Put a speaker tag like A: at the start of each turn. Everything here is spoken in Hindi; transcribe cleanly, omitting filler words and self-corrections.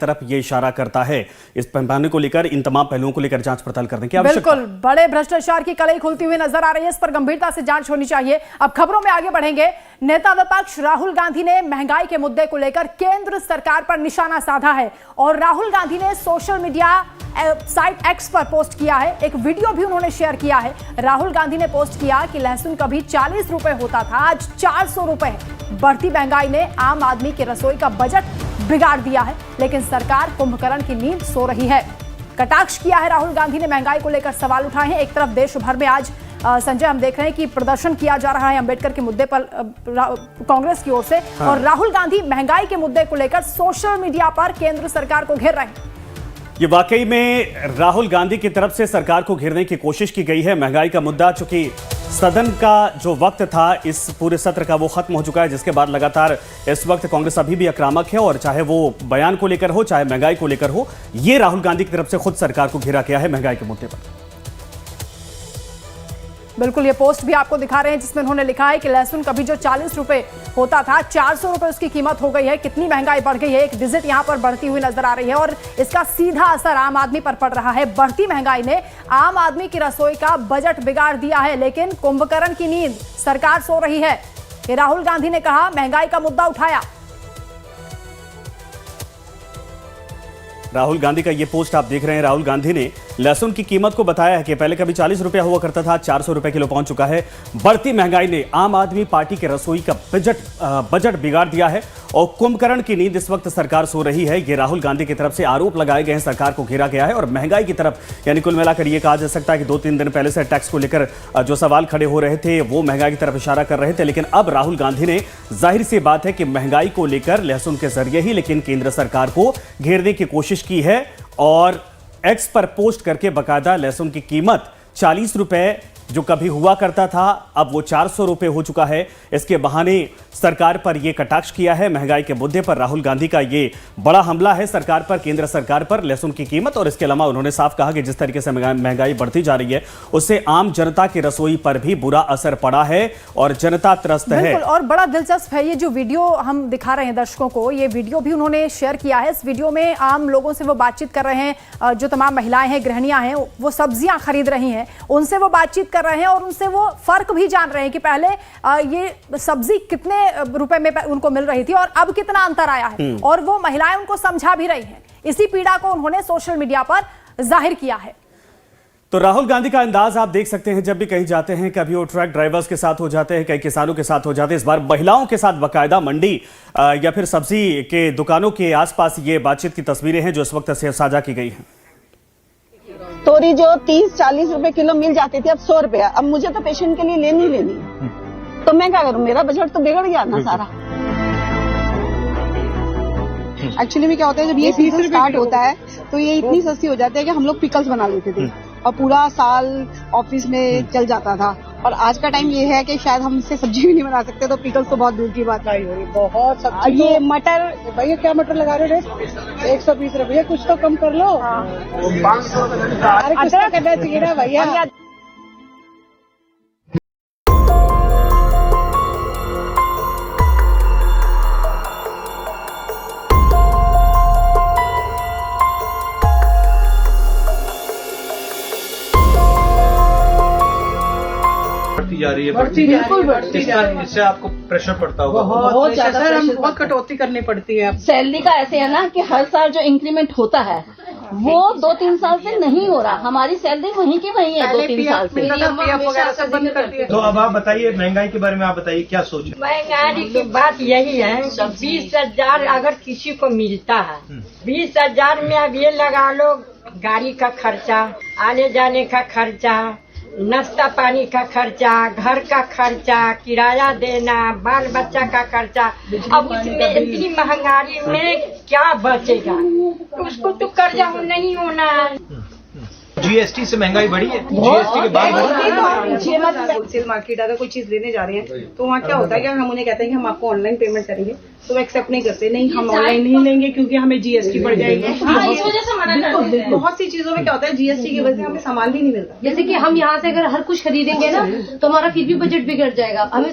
A: तरफ ये इशारा करता है। इस पैमाने को लेकर, इन तमाम पहलुओं को लेकर जांच पड़ताल करने की आवश्यकता।
B: बिल्कुल, बड़े भ्रष्टाचार की कलई खुलती हुई नजर आ रही है। इस पर गंभीरता से जांच होनी चाहिए। अब खबरों में आगे बढ़ेंगे। नेता विपक्ष राहुल गांधी ने महंगाई के मुद्दे को लेकर केंद्र सरकार पर निशाना साधा है और राहुल गांधी ने सोशल मीडिया साइट एक्स पर पोस्ट किया है। एक वीडियो भी उन्होंने शेयर किया है। राहुल गांधी ने पोस्ट किया कि लहसुन कभी 40 रुपए होता था, आज 400 रुपए। बढ़ती महंगाई ने आम आदमी की रसोई का बजट बिगाड़ दिया है, लेकिन सरकार कुंभकर्ण की नींद सो रही है। कटाक्ष किया है राहुल गांधी ने, महंगाई को लेकर सवाल उठाए हैं। एक तरफ देश भर में आज संजय हम देख रहे हैं कि प्रदर्शन किया जा रहा है अंबेडकर के मुद्दे पर कांग्रेस की ओर से, और राहुल गांधी महंगाई के मुद्दे को लेकर सोशल मीडिया पर केंद्र सरकार को घेर रहे हैं।
A: ये वाकई में राहुल गांधी की तरफ से सरकार को घेरने की कोशिश की गई है। महंगाई का मुद्दा, चूंकि सदन का जो वक्त था इस पूरे सत्र का वो खत्म हो चुका है, जिसके बाद लगातार इस वक्त कांग्रेस अभी भी आक्रामक है, और चाहे वो बयान को लेकर हो, चाहे महंगाई को लेकर हो, ये राहुल गांधी की तरफ से खुद सरकार को घेरा गया है महंगाई के मुद्दे पर।
B: बिल्कुल, ये पोस्ट भी आपको दिखा रहे हैं जिसमें उन्होंने लिखा है कि लहसुन कभी जो 40 रुपए होता था, 400 रुपए उसकी कीमत हो गई है। कितनी महंगाई बढ़ गई है, एक डिजिट यहां पर बढ़ती हुई नजर आ रही है, और इसका सीधा असर आम आदमी पर पड़ रहा है। बढ़ती महंगाई ने आम आदमी की रसोई का बजट बिगाड़ दिया है, लेकिन कुंभकर्ण की नींद सरकार सो रही है। कि राहुल गांधी ने कहा, महंगाई का मुद्दा उठाया।
A: राहुल गांधी का ये पोस्ट आप देख रहे हैं। राहुल गांधी ने लहसुन की कीमत को बताया है कि पहले कभी 40 रुपया हुआ करता था, 400 रुपए किलो पहुंच चुका है। बढ़ती महंगाई ने आम आदमी पार्टी के रसोई का बजट बिगाड़ दिया है, और कुंभकर्ण की नींद इस वक्त सरकार सो रही है। ये राहुल गांधी की तरफ से आरोप लगाए गए हैं, सरकार को घेरा गया है। और महंगाई की तरफ, यानी कुल मिलाकर ये कहा जा सकता है कि 2-3 दिन पहले से टैक्स को लेकर जो सवाल खड़े हो रहे थे वो महंगाई की तरफ इशारा कर रहे थे, लेकिन अब राहुल गांधी ने, जाहिर सी बात है कि महंगाई को लेकर लहसुन के जरिए ही लेकिन केंद्र सरकार को घेरने की कोशिश की है, और एक्स पर पोस्ट करके बकायदा लहसुन की कीमत 40 रुपए जो कभी हुआ करता था, अब वो 400 रुपए हो चुका है। इसके बहाने सरकार पर यह कटाक्ष किया है। महंगाई के मुद्दे पर राहुल गांधी का ये बड़ा हमला है सरकार पर, केंद्र सरकार पर, लहसुन की कीमत। और इसके अलावा उन्होंने साफ कहा कि जिस तरीके से महंगाई बढ़ती जा रही है उससे आम जनता की रसोई पर भी बुरा असर पड़ा है और जनता त्रस्त है।
B: और बड़ा दिलचस्प है ये जो वीडियो हम दिखा रहे हैं दर्शकों को, ये वीडियो भी उन्होंने शेयर किया है। इस वीडियो में आम लोगों से वो बातचीत कर रहे हैं, जो तमाम महिलाएं हैं, गृहिणियां हैं, वो सब्जियां खरीद रही हैं, उनसे वो बातचीत कर रहे हैं और उनसे वो फर्क भी जान रहे हैं कि पहले ये सब्जी कितने रुपए में उनको मिल रही थी और अब कितना अंतर आया है, और वो महिलाएं उनको समझा भी रही हैं। इसी पीड़ा को उन्होंने सोशल मीडिया पर जाहिर किया है।
A: तो राहुल गांधी का अंदाज आप देख सकते हैं, जब भी कहीं जाते हैं, कभी वो ट्रक ड्राइवर्स के साथ हो जाते हैं, कई किसानों के साथ हो जाते हैं, इस बार महिलाओं के साथ बाकायदा मंडी या फिर सब्जी के दुकानों के आसपास ये बातचीत की तस्वीरें हैं जो इस वक्त साझा की गई हैं।
C: तोरी जो 30-40 रुपए किलो मिल जाती थी, अब 100 रुपया। अब मुझे तो पेशेंट के लिए लेनी है, तो मैं क्या करूं, मेरा बजट तो बिगड़ गया ना सारा। एक्चुअली में क्या होता है, जब ये सीजन स्टार्ट होता है तो ये इतनी सस्ती हो जाती है कि हम लोग पिकल्स बना लेते थे और पूरा साल ऑफिस में चल जाता था। और आज का टाइम ये है कि शायद हम इससे सब्जी भी नहीं बना सकते, तो पिकल्स तो बहुत दूर की बात है। बहुत सब्जी। ये मटर, भैया क्या मटर लगा रहे हो? 120 रुपये, कुछ तो कम कर लो। 500 करना चाहिए ना भैया।
D: जा रही है,
C: बिल्कुल बढ़ती जा रही है।
D: इससे आपको प्रेशर पड़ता होगा?
C: बहुत ज्यादा सर, हम
E: बहुत कटौती करनी पड़ती है।
C: सैलरी का ऐसे है ना कि हर साल जो इंक्रीमेंट होता है वो 2-3 साल से नहीं हो रहा। हमारी सैलरी वहीं की वहीं है 2-3 साल से।
E: वगैरह सब बंद कर दिया।
D: तो अब आप बताइए, महंगाई के बारे में आप बताइए, क्या सोच रहे हैं?
F: महंगाई की बात यही है कि 20,000 अगर किसी को मिलता है, 20,000 में अब ये लगा लो गाड़ी का खर्चा, आने जाने का खर्चा, नाश्ता पानी का खर्चा, घर का खर्चा, किराया देना, बाल बच्चा का खर्चा। अब इसमें इतनी महंगाई में क्या बचेगा? उसको तो कर्जा नहीं होना है।
D: जीएसटी से महंगाई बढ़ी है? जीएसटी के बाद
E: होलसेल मार्केट अगर कोई चीज लेने जा रहे हैं तो वहाँ क्या होता है कि हम उन्हें कहते हैं कि हम आपको ऑनलाइन पेमेंट करेंगे, तो वो एक्सेप्ट नहीं करते। नहीं, हम ऑनलाइन नहीं लेंगे क्योंकि हमें जीएसटी बढ़ जाएगी।
F: इस वजह से मना करते हैं।
E: बहुत सी चीजों में क्या होता है, जीएसटी की वजह से हमें सामान भी नहीं मिलता।
F: जैसे कि हम यहाँ से अगर हर कुछ खरीदेंगे ना तो हमारा फिर भी बजट बिगड़ जाएगा। हमें